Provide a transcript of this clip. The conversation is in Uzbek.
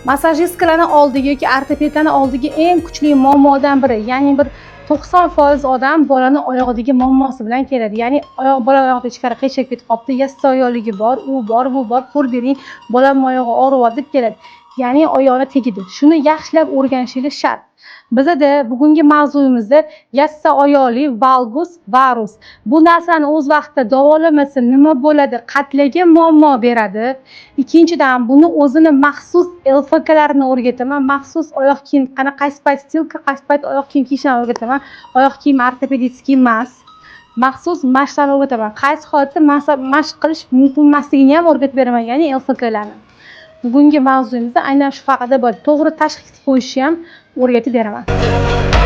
Massajistkalarning oldigi yoki ortopedlarning oldigi eng kuchli muammodan biri, ya'ni bir 90% odam bolani oyog'idagi muammosi bilan keladi. Ya'ni bola oyog'ida ichkari qiyshiq ketib qolibdi, yassi oyoqligi bor, u bor, bu bor, ko'rib bering, bolam oyog'i og'riyapti deb keladi. Ya'ni oyog'ini tegidi. Shuni yaxshilab o'rganishingiz shart. Bizda bugungi mavzuyimizda yassi oyoqli valgus varus. Bu narsani o'z vaqtida davolamasa nima bo'ladi? Qatlaga muammo beradi. Ikkinchidan, buni o'zini maxsus LFKlarni o'rgataman. Maxsus oyoq kiyim, qaysi payt stilka, qaysi payt oyoq kiyim kiyishni o'rgataman. Oyoq kiyim ortopedический emas. Maxsus mashqlarni o'rgataman. Qaysi holatda mashq qilish mumkin emasligini ham o'rgatib beraman, ya'ni LFKlarni. Bugungi mavzuyimizda aynan shu haqida bor. To'g'ri tashxis qo'yishni ham o'rgatib beraman.